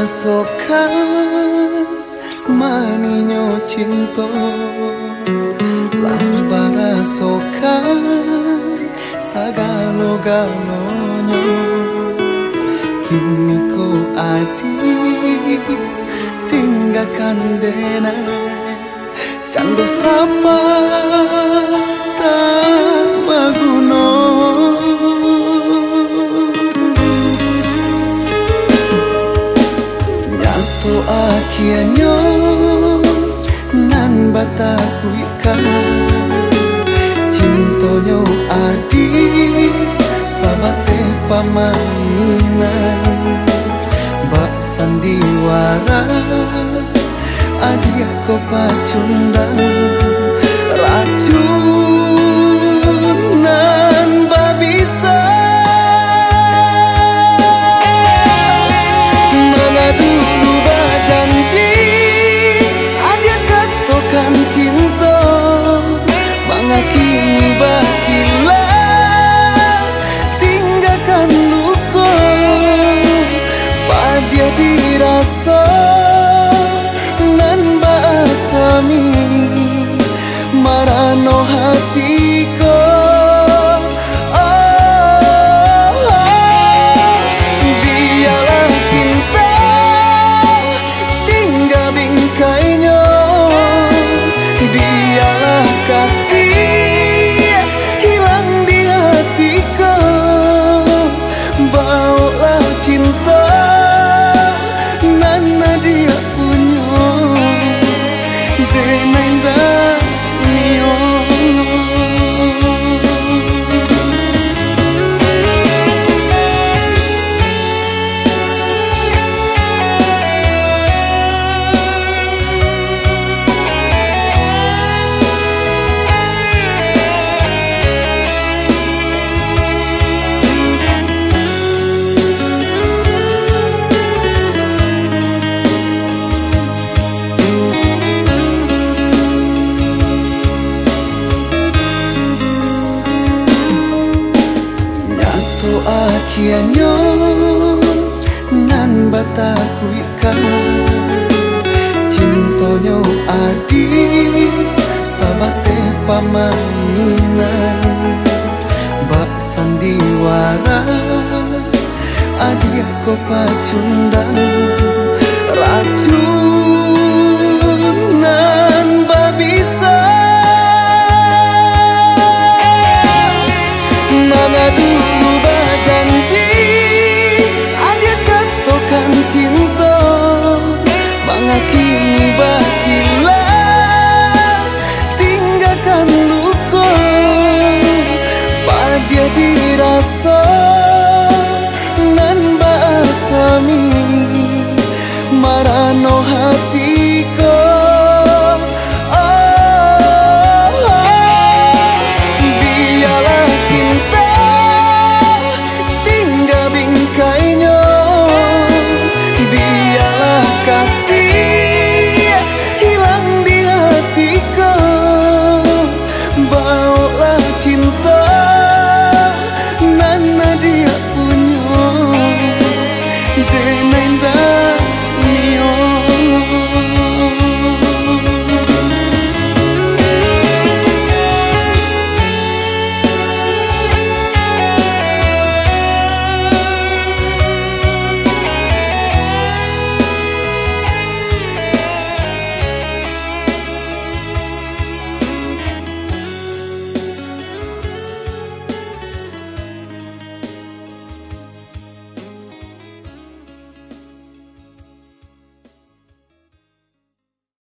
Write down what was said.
rasokan maninyo cinta lan barasokan sagalo-galonyo kini ko adi tinggalkan dena cando sapa tak baguno nyato akianyo nan bataku ikan cintonyo adi sabate pamainan bak sandiwara adi aku pacundang racunan babisa mana dulu berjanji ada katokan cinta mana kini bakilah tinggalkan luka pada dirasa marano hatiku biarlah cinta tinggal bingkainya biarlah kasih hilang di hatiku bawalah cinta nana dia punya denenda akianyo nan bataku ikan cintonyo adi sabate pamainan bak sandiwara adi aku pacundang racun